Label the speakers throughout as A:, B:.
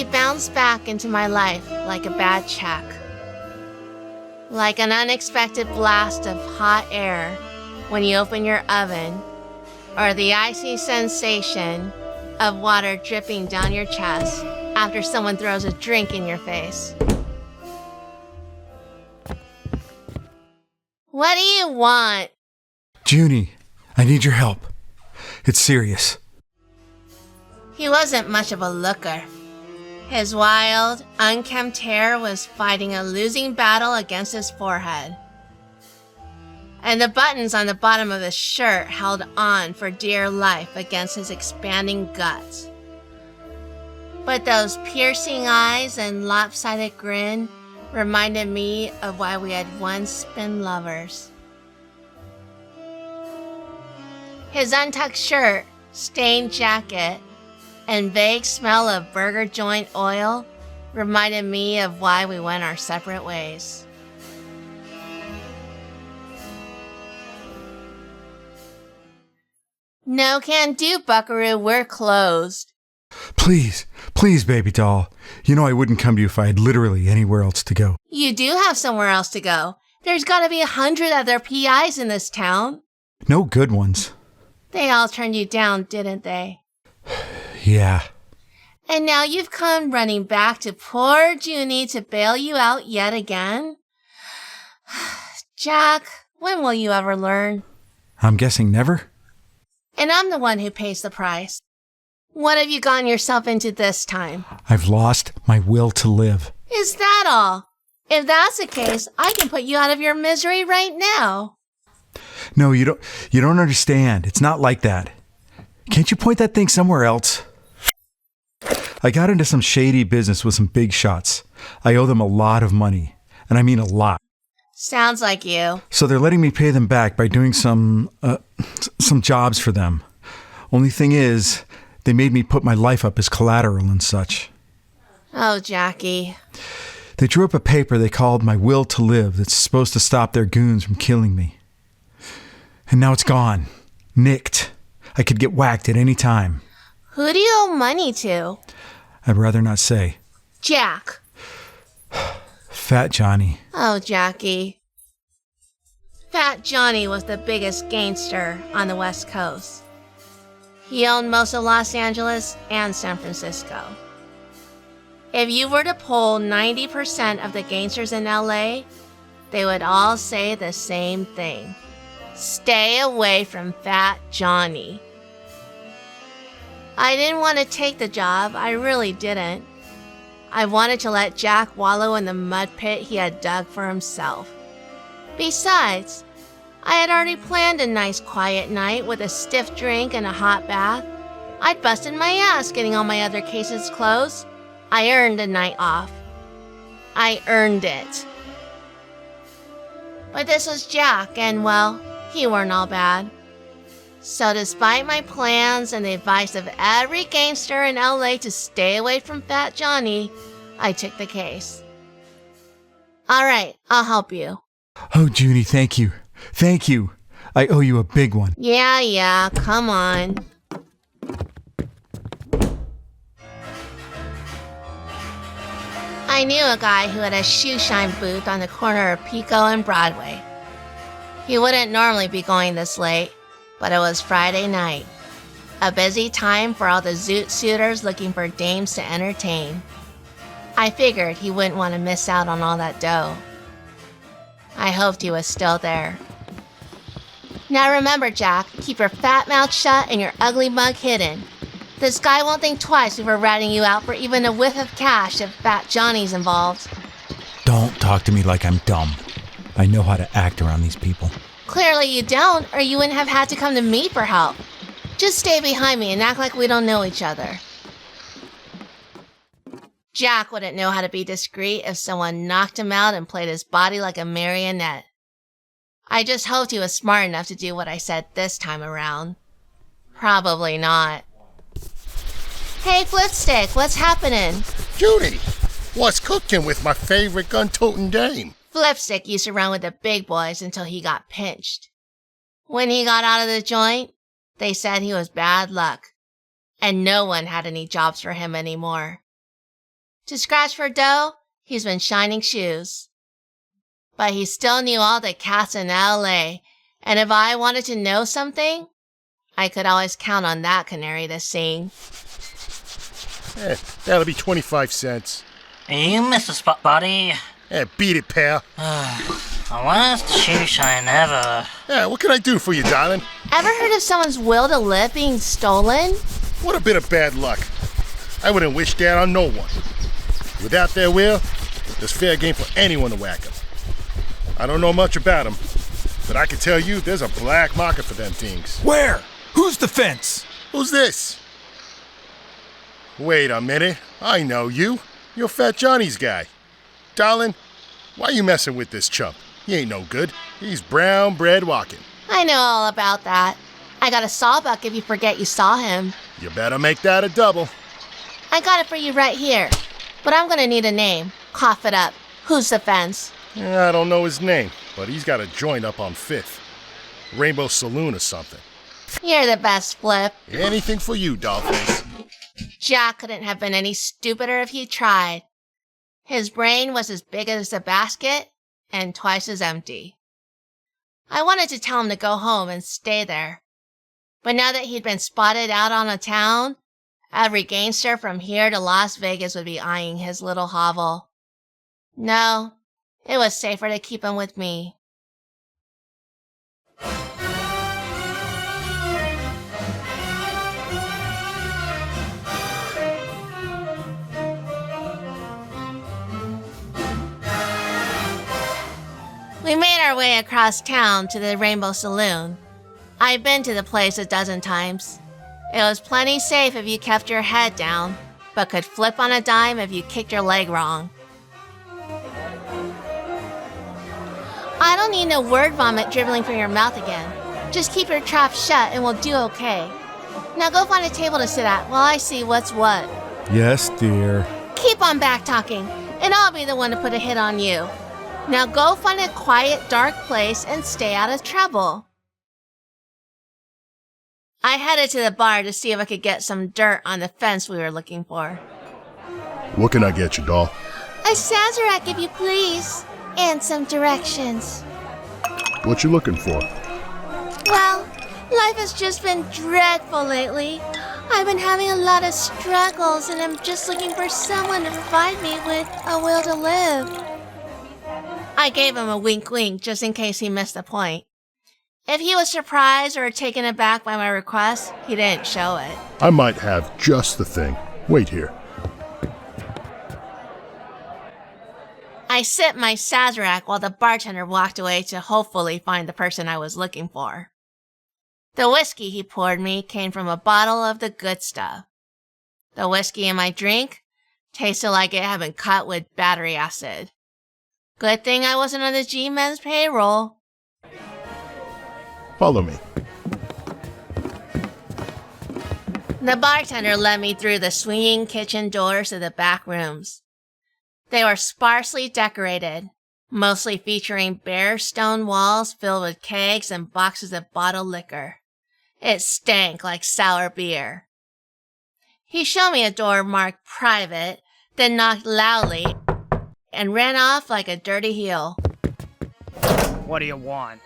A: He bounced back into my life like a bad check. Like an unexpected blast of hot air when you open your oven, or the icy sensation of water dripping down your chest after someone throws a drink in your face. What do you want?
B: Junie, I need your help. It's serious.
A: He wasn't much of a looker. His wild, unkempt hair was fighting a losing battle against his forehead. And the buttons on the bottom of his shirt held on for dear life against his expanding guts. But those piercing eyes and lopsided grin reminded me of why we had once been lovers. His untucked shirt, stained jacket, and vague smell of burger joint oil reminded me of why we went our separate ways. No can do, buckaroo. We're closed.
B: Please, baby doll. You know I wouldn't come to you if I had literally anywhere else to go.
A: You do have somewhere else to go. There's got to be 100 other PIs in this town.
B: No good ones.
A: They all turned you down, didn't they?
B: Yeah.
A: And now you've come running back to poor Junie to bail you out yet again? Jack, when will you ever learn?
B: I'm guessing never?
A: And I'm the one who pays the price. What have you gotten yourself into this time?
B: I've lost my will to live.
A: Is that all? If that's the case, I can put you out of your misery right now.
B: No, you don't understand. It's not like that. Can't you point that thing somewhere else? I got into some shady business with some big shots. I owe them a lot of money, and I mean a lot.
A: Sounds like you.
B: So they're letting me pay them back by doing some jobs for them. Only thing is, they made me put my life up as collateral and such.
A: Oh, Jackie.
B: They drew up a paper they called my will to live that's supposed to stop their goons from killing me. And now it's gone. Nicked. I could get whacked at any time.
A: Who do you owe money to?
B: I'd rather not say.
A: Jack.
B: Fat Johnny.
A: Oh, Jackie. Fat Johnny was the biggest gangster on the West Coast. He owned most of Los Angeles and San Francisco. If you were to poll 90% of the gangsters in LA, they would all say the same thing. Stay away from Fat Johnny. I didn't want to take the job, I really didn't. I wanted to let Jack wallow in the mud pit he had dug for himself. Besides, I had already planned a nice quiet night with a stiff drink and a hot bath. I'd busted my ass getting all my other cases closed. I earned a night off. I earned it. But this was Jack, and well, he weren't all bad. So despite my plans and the advice of every gangster in LA to stay away from Fat Johnny, I took the case. All right, I'll help you.
B: Oh, Junie, thank you. Thank you. I owe you a big one.
A: Yeah, come on. I knew a guy who had a shoe shine booth on the corner of Pico and Broadway. He wouldn't normally be going this late, but it was Friday night, a busy time for all the Zoot suitors looking for dames to entertain. I figured he wouldn't want to miss out on all that dough. I hoped he was still there. Now remember, Jack, keep your fat mouth shut and your ugly mug hidden. This guy won't think twice before ratting you out for even a whiff of cash if Fat Johnny's involved.
B: Don't talk to me like I'm dumb. I know how to act around these people.
A: Clearly you don't, or you wouldn't have had to come to me for help. Just stay behind me and act like we don't know each other. Jack wouldn't know how to be discreet if someone knocked him out and played his body like a marionette. I just hoped he was smart enough to do what I said this time around. Probably not. Hey, Flipstick, what's happening?
C: Junie, what's cooking with my favorite gun-toting dame?
A: Flipstick used to run with the big boys until he got pinched. When he got out of the joint, they said he was bad luck, and no one had any jobs for him anymore. To scratch for dough, he's been shining shoes. But he still knew all the cats in L.A., and if I wanted to know something, I could always count on that canary to sing.
C: That'll be 25 cents.
D: You missed a spot, buddy.
C: Beat it, pal.
D: Worst shoe shine ever.
C: What can I do for you, darling?
A: Ever heard of someone's will to live being stolen?
C: What a bit of bad luck. I wouldn't wish that on no one. Without their will, there's fair game for anyone to whack them. I don't know much about them, but I can tell you there's a black market for them things.
B: Where? Who's the fence?
C: Who's this? Wait a minute. I know you. You're Fat Johnny's guy. Darling, why you messing with this chump? He ain't no good. He's brown bread walking.
A: I know all about that. I got a sawbuck if you forget you saw him.
C: You better make that a double.
A: I got it for you right here. But I'm gonna need a name. Cough it up. Who's the fence?
C: I don't know his name, but he's got a joint up on 5th. Rainbow Saloon or something.
A: You're the best, Flip.
C: Anything for you, dollface.
A: Jack couldn't have been any stupider if he tried. His brain was as big as a basket and twice as empty. I wanted to tell him to go home and stay there. But now that he'd been spotted out on a town, every gangster from here to Las Vegas would be eyeing his little hovel. No, it was safer to keep him with me. We made our way across town to the Rainbow Saloon. I've been to the place a dozen times. It was plenty safe if you kept your head down, but could flip on a dime if you kicked your leg wrong. I don't need no word vomit dribbling from your mouth again. Just keep your trap shut and we'll do okay. Now go find a table to sit at while I see what's what.
B: Yes, dear.
A: Keep on back talking, and I'll be the one to put a hit on you. Now go find a quiet, dark place and stay out of trouble. I headed to the bar to see if I could get some dirt on the fence we were looking for.
C: What can I get you, doll?
A: A Sazerac, if you please, and some directions.
C: What you looking for?
A: Well, life has just been dreadful lately. I've been having a lot of struggles, and I'm just looking for someone to provide me with a will to live. I gave him a wink-wink just in case he missed the point. If he was surprised or taken aback by my request, he didn't show it.
C: I might have just the thing. Wait here.
A: I sipped my Sazerac while the bartender walked away to hopefully find the person I was looking for. The whiskey he poured me came from a bottle of the good stuff. The whiskey in my drink tasted like it had been cut with battery acid. Good thing I wasn't on the G-Men's payroll.
C: Follow me.
A: The bartender led me through the swinging kitchen doors to the back rooms. They were sparsely decorated, mostly featuring bare stone walls filled with kegs and boxes of bottled liquor. It stank like sour beer. He showed me a door marked private, then knocked loudly and ran off like a dirty heel.
E: What do you want?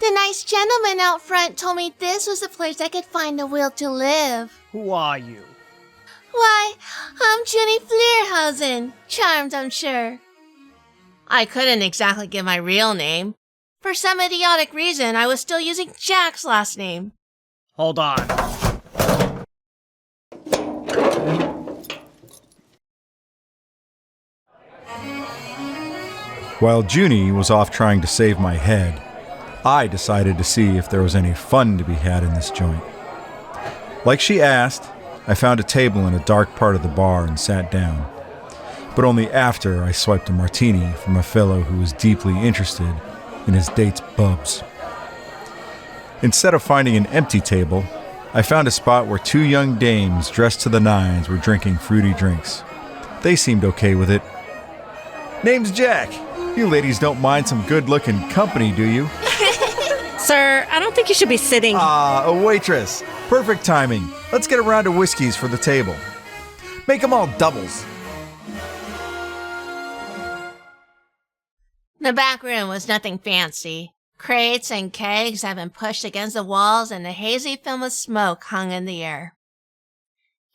A: The nice gentleman out front told me this was the place I could find a will to live.
E: Who are you?
A: Why, I'm Junie Flierhausen. Charmed, I'm sure. I couldn't exactly give my real name. For some idiotic reason, I was still using Jack's last name.
E: Hold on.
B: While Junie was off trying to save my head, I decided to see if there was any fun to be had in this joint. Like she asked, I found a table in a dark part of the bar and sat down, but only after I swiped a martini from a fellow who was deeply interested in his date's bubs. Instead of finding an empty table, I found a spot where two young dames dressed to the nines were drinking fruity drinks. They seemed okay with it. Name's Jack. You ladies don't mind some good-looking company, do you?
F: Sir, I don't think you should be sitting.
B: A waitress. Perfect timing. Let's get a round of whiskeys for the table. Make them all doubles.
A: The back room was nothing fancy. Crates and kegs had been pushed against the walls and a hazy film of smoke hung in the air.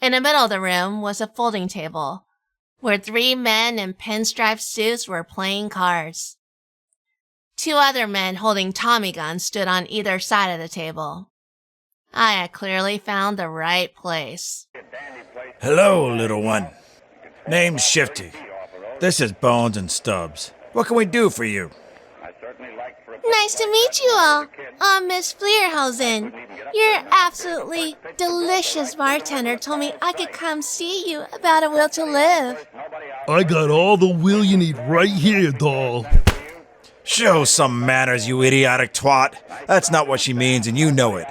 A: In the middle of the room was a folding table, where 3 men in pinstripe suits were playing cards. 2 other men holding Tommy guns stood on either side of the table. I had clearly found the right place.
B: Hello, little one. Name's Shifty. This is Bones and Stubbs. What can we do for you?
A: Nice to meet you all. I'm Miss Flierhausen. Your absolutely delicious bartender told me I could come see you about a will to live.
G: I got all the will you need right here, doll.
B: Show some manners, you idiotic twat. That's not what she means, and you know it.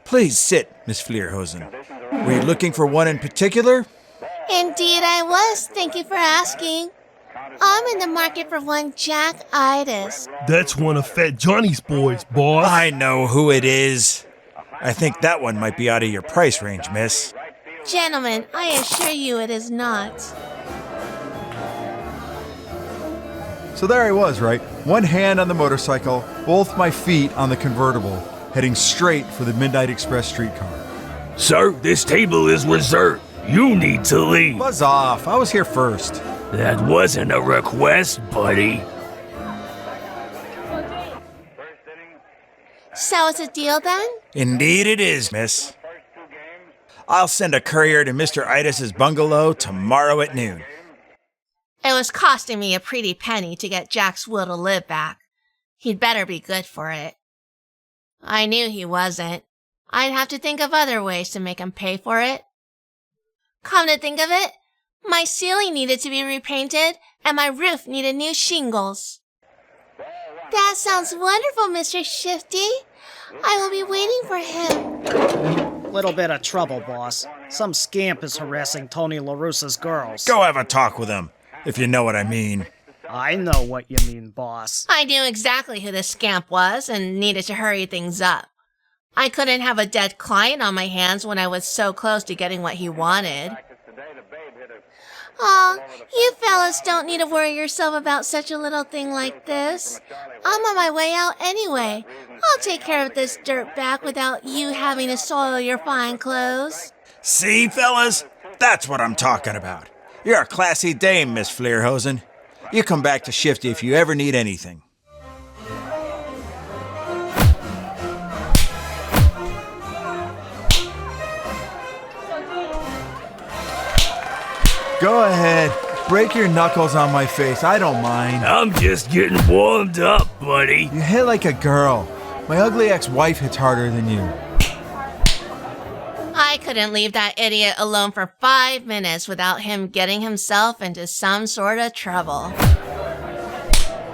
B: Please sit, Miss Flierhausen. Were you looking for one in particular?
A: Indeed I was. Thank you for asking. I'm in the market for one Nic Itis.
G: That's one of Fat Johnny's boys, boss.
B: I know who it is. I think that one might be out of your price range, miss.
A: Gentlemen, I assure you it is not.
B: So there I was, right? One hand on the motorcycle, both my feet on the convertible, heading straight for the Midnight Express streetcar.
H: Sir, this table is reserved. You need to leave.
B: Buzz off. I was here first.
H: That wasn't a request, buddy.
A: So it's a deal then?
B: Indeed it is, miss. I'll send a courier to Mr. Itis's bungalow tomorrow at noon.
A: It was costing me a pretty penny to get Jack's will to live back. He'd better be good for it. I knew he wasn't. I'd have to think of other ways to make him pay for it. Come to think of it, my ceiling needed to be repainted and my roof needed new shingles. That sounds wonderful, Mr. Shifty. I will be waiting for him.
E: Little bit of trouble, boss. Some scamp is harassing Tony LaRussa's girls.
B: Go have a talk with him, if you know what I mean.
E: I know what you mean, boss.
A: I knew exactly who the scamp was and needed to hurry things up. I couldn't have a dead client on my hands when I was so close to getting what he wanted. Aw, you fellas don't need to worry yourself about such a little thing like this. I'm on my way out anyway. I'll take care of this dirtbag without you having to soil your fine clothes.
B: See, fellas? That's what I'm talking about. You're a classy dame, Miss Flierhausen. You come back to Shifty if you ever need anything. Go ahead. Break your knuckles on my face. I don't mind.
H: I'm just getting warmed up, buddy.
B: You hit like a girl. My ugly ex-wife hits harder than you.
A: I couldn't leave that idiot alone for 5 minutes without him getting himself into some sort of trouble.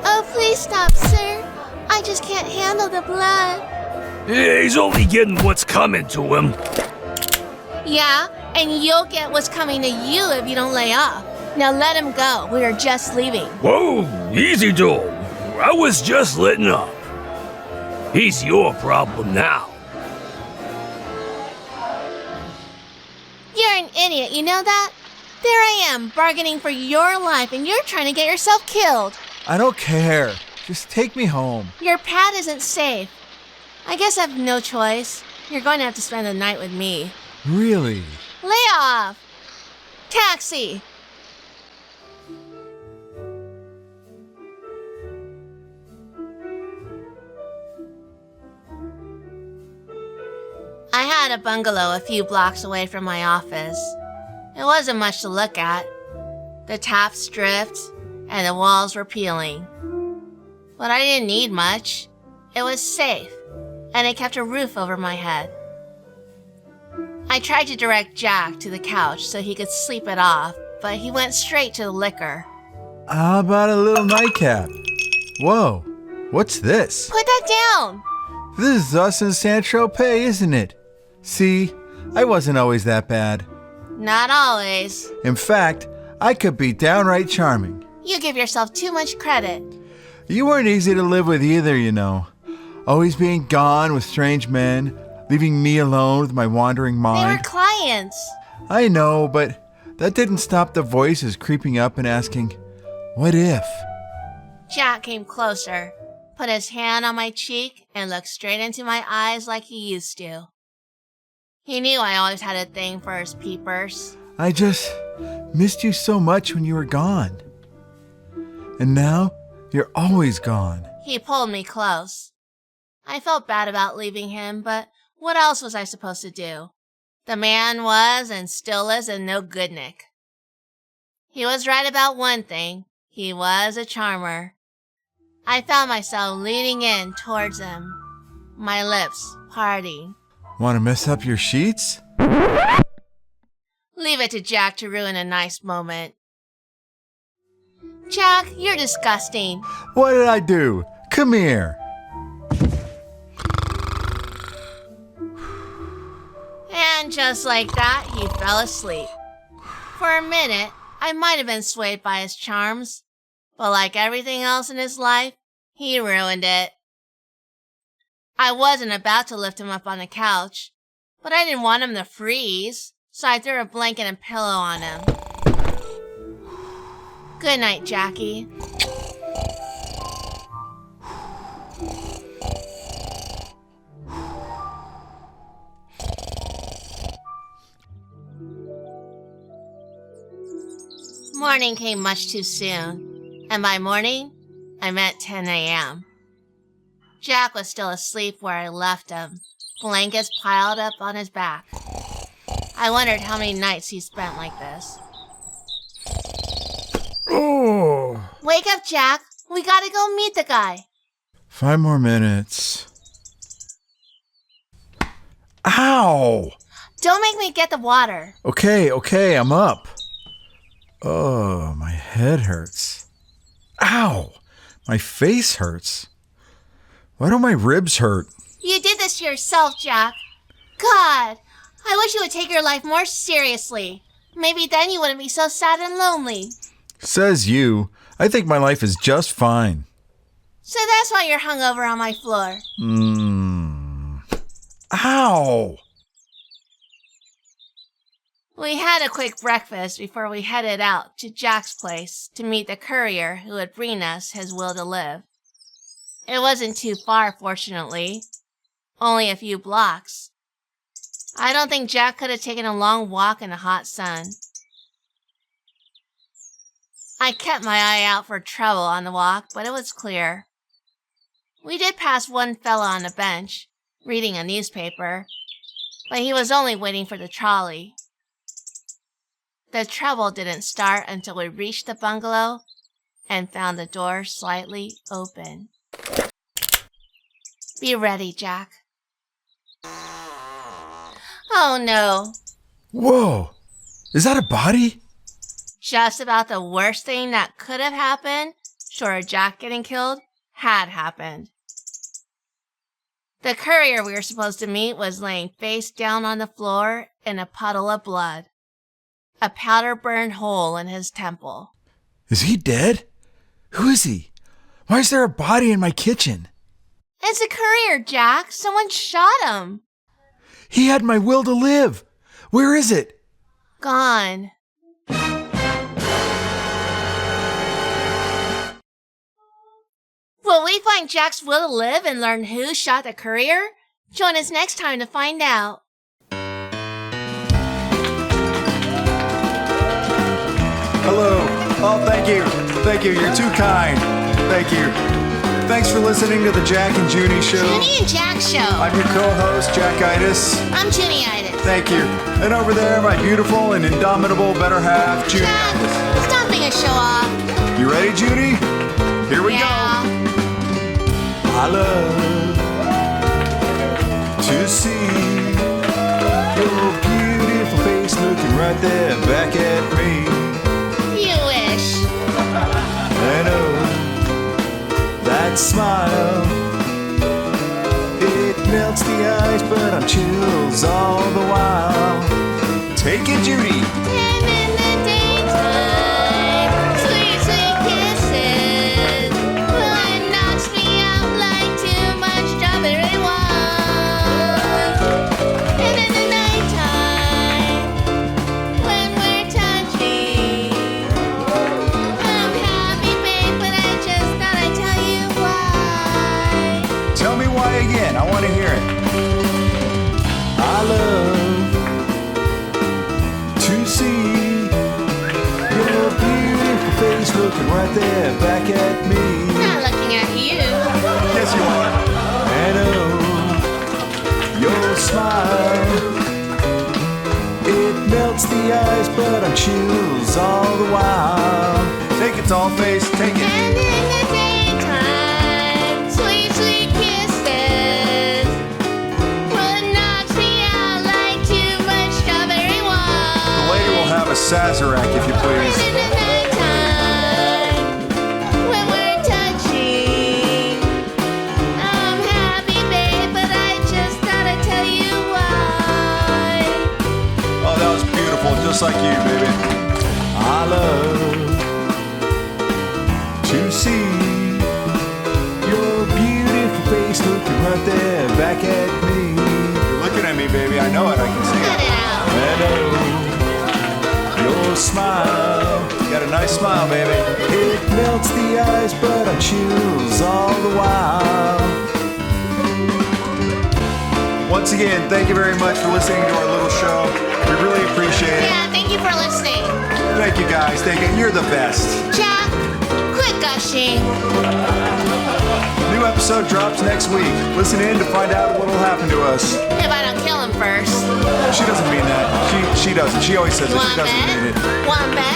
A: Oh, please stop, sir. I just can't handle the blood.
H: Yeah, he's only getting what's coming to him.
A: Yeah, and you'll get what's coming to you if you don't lay off. Now let him go. We are just leaving.
H: Whoa, easy, Joel. I was just letting up. He's your problem now.
A: You're an idiot, you know that? There I am, bargaining for your life, and you're trying to get yourself killed.
B: I don't care. Just take me home.
A: Your pad isn't safe. I guess I have no choice. You're going to have to spend the night with me.
B: Really?
A: Lay off! Taxi! I had a bungalow a few blocks away from my office. It wasn't much to look at. The taps stripped, and the walls were peeling. But I didn't need much. It was safe, and it kept a roof over my head. I tried to direct Jack to the couch so he could sleep it off, but he went straight to the liquor.
B: How about a little nightcap? Whoa, what's this?
A: Put that down!
B: This is us in Saint-Tropez, isn't it? See, I wasn't always that bad.
A: Not always.
B: In fact, I could be downright charming.
A: You give yourself too much credit.
B: You weren't easy to live with either, you know. Always being gone with strange men, leaving me alone with my wandering
A: They
B: mind.
A: were clients.
B: I know, but that didn't stop the voices creeping up and asking, what if?
A: Jack came closer, put his hand on my cheek, and looked straight into my eyes like he used to. He knew I always had a thing for his peepers.
B: I just missed you so much when you were gone. And now, you're always gone.
A: He pulled me close. I felt bad about leaving him, but what else was I supposed to do? The man was and still is a no good Nick. He was right about one thing. He was a charmer. I found myself leaning in towards him, my lips parting.
B: Want to mess up your sheets?
A: Leave it to Jack to ruin a nice moment. Jack, you're disgusting.
B: What did I do? Come here.
A: And just like that, he fell asleep. For a minute, I might have been swayed by his charms, but like everything else in his life, he ruined it. I wasn't about to lift him up on the couch, but I didn't want him to freeze, so I threw a blanket and pillow on him. Good night, Jackie. Morning came much too soon, and by morning, I meant 10 a.m. Jack was still asleep where I left him, blankets piled up on his back. I wondered how many nights he spent like this.
B: Oh.
A: Wake up, Jack. We gotta go meet the guy.
B: 5 more minutes. Ow!
A: Don't make me get the water.
B: Okay, I'm up. Oh, my head hurts. Ow! My face hurts. Why don't my ribs hurt?
A: You did this to yourself, Jack. God, I wish you would take your life more seriously. Maybe then you wouldn't be so sad and lonely.
B: Says you. I think my life is just fine.
A: So that's why you're hungover on my floor.
B: Ow!
A: We had a quick breakfast before we headed out to Jack's place to meet the courier who would bring us his will to live. It wasn't too far, fortunately. Only a few blocks. I don't think Jack could have taken a long walk in the hot sun. I kept my eye out for trouble on the walk, but it was clear. We did pass one fella on the bench, reading a newspaper, but he was only waiting for the trolley. The trouble didn't start until we reached the bungalow and found the door slightly open. Be ready, Jack. Oh no.
B: Whoa! Is that a body?
A: Just about the worst thing that could have happened, short of Jack getting killed, had happened. The courier we were supposed to meet was laying face down on the floor in a puddle of blood. A powder-burned hole in his temple.
B: Is he dead? Who is he? Why is there a body in my kitchen?
A: It's a courier, Jack. Someone shot him.
B: He had my will to live. Where is it?
A: Gone. Will we find Jack's will to live and learn who shot the courier? Join us next time to find out.
B: Hello. Oh, thank you. Thank you. You're too kind. Thank you. Thanks for listening to the Jack and Junie Show.
A: Junie and Jack Show.
B: I'm your co-host, Jack Itis.
A: I'm Junie Itis.
B: Thank you. And over there, my beautiful and indomitable better half, Junie
A: Jack,
B: Itis.
A: stop being a show-off.
B: You ready, Junie? Here we go. I love to see your beautiful face looking right there back at me.
A: You wish.
B: And oh, that smile, it melts the ice, but I'm chills all the while. Take it, Junie.
A: And in the daytime, sweet, sweet kisses. Well, it knocks me out like too much strawberry wine. And in the nighttime, when we're touching, I'm happy, babe, but I just thought
B: again. I want to hear it. I love to see your beautiful face looking right there back at me.
A: Not looking at you.
B: Yes, you are. And oh, your smile. It melts the ice, but I'm chills all the while. Take it, tall face, take it.
A: And in the daytime, sweet, sweet kisses would knock me out like too much strawberry wine.
B: The lady will have a Sazerac, if you please.
A: And in the nighttime, when we're touching, I'm happy, babe, but I just gotta tell you why.
B: Oh, that was beautiful, just like you, baby. I love to see your beautiful face looking right there back at me. You're looking at me, baby. I know it. I can see
A: Cut
B: it.
A: it out.
B: And oh, your smile. You got a nice smile, baby. It melts the ice, but I'm chills all the while. Once again, thank you very much for listening to our little show. We really appreciate it.
A: Yeah, thank you for listening.
B: Thank you, guys. Thank you. You're the best.
A: Jack, quit gushing.
B: New episode drops next week. Listen in to find out what will happen to us.
A: If I don't kill him first.
B: She doesn't mean that. She doesn't. She always says
A: You
B: that. She
A: want
B: doesn't mean
A: bet?
B: it.
A: Want bet?